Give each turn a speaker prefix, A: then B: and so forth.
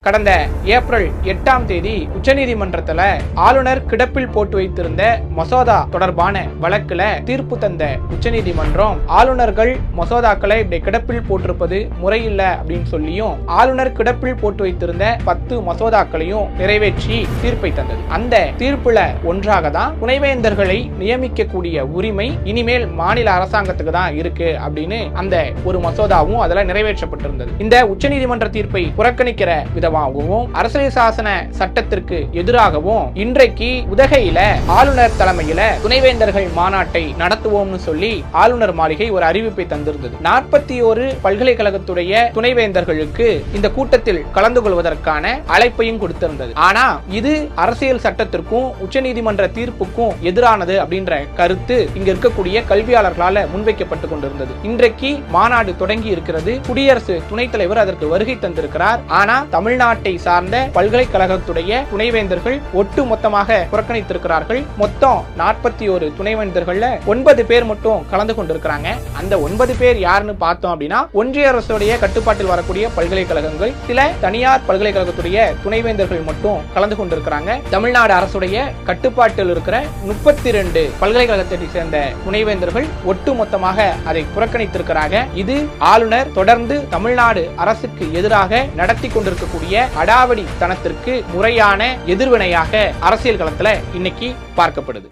A: கடந்த ஏப்ரல் 8ஆம் தேதி உச்சநீதிமன்றத்துல ஆளுநர் கிடப்பில் போட்டு வைத்திருந்த மசோதா தொடர்பான வழக்குல தீர்ப்பு தந்த உச்சநீதிமன்றம் ஆளுநர்கள் மசோதாக்களை இப்படி கிடப்பில் போட்டிருப்பது முறையில்லை அப்படின்னு சொல்லியும் ஆளுநர் கிடப்பில் போட்டு வைத்திருந்த 10 மசோதாக்களையும் நிறைவேற்றி தீர்ப்பை தந்தது. அந்த தீர்ப்புல ஒன்றாக தான் துணைவேந்தர்களை நியமிக்கக்கூடிய உரிமை இனிமேல் மாநில அரசாங்கத்துக்கு தான் இருக்கு அப்படின்னு அந்த ஒரு மசோதாவும் அதுல நிறைவேற்றப்பட்டிருந்தது. இந்த உச்சநீதிமன்ற தீர்ப்பை புறக்கணிக்கிற அரசியல் சாசன சட்டத்திற்கு எதிராகவும் இன்றைக்கு உதகையில ஆளுநர் தலைமையில துணைவேந்தர்கள் மாநாட்டை நடத்துவோம்னு சொல்லி ஆளுநர் மாளிகை ஒரு அறிவிப்பை தந்திருந்தது. 41 பல்கலைக்கழகத்துடைய துணைவேந்தர்களுக்கு இந்த கூட்டத்தில் கலந்து கொள்வதற்கான அழைப்பையும் கொடுத்திருந்தது. ஆனா இது அரசியல் சட்டத்திற்கும் உச்சநீதிமன்ற தீர்ப்புக்கும் எதிரானது அப்படின்ற கருத்து இங்க இருக்கக்கூடிய கல்வியாளர்களால முன்வைக்கப்பட்டுக் கொண்டிருந்தது. இன்றைக்கு மாநாடு தொடங்கி இருக்கிறது. குடியரசு துணைத் தலைவர் அதற்கு வருகை தந்திருக்கிறார். ஆனா தமிழ்நாட்டை சார்ந்த பல்கலைக்கழகத்துடைய துணைவேந்தர்கள் ஒட்டு மொத்தமாக புறக்கணித்திருக்கிறார்கள். மொத்தம் 41 துணைவேந்தர்கள்ல 9 பேர் மட்டும் கலந்து கொண்டிருக்கிறாங்க. அந்த 9 பேர் யாருன்னு பார்த்தோம் அப்படின்னா ஒன்றிய அரசுடைய கட்டுப்பாட்டில் வரக்கூடிய பல்கலைக்கழகங்கள், சில தனியார் பல்கலைக்கழகத்துடைய துணைவேந்தர்கள் மட்டும் கலந்து கொண்டிருக்கிறாங்க. தமிழ்நாடு அரசுடைய கட்டுப்பாட்டில் இருக்கிற 32 பல்கலைக்கழகத்தை சேர்ந்த துணைவேந்தர்கள் ஒட்டு மொத்தமாக அதை புறக்கணித்திருக்கிறாங்க. இது ஆளுநர் தொடர்ந்து தமிழ்நாடு அரசுக்கு எதிராக நடத்தி கொண்டிருக்கக்கூடிய அடாவடி தனத்திற்கு முறையான எதிர்வினையாக அரசியல் களத்துல இன்னைக்கு பார்க்கப்படுது.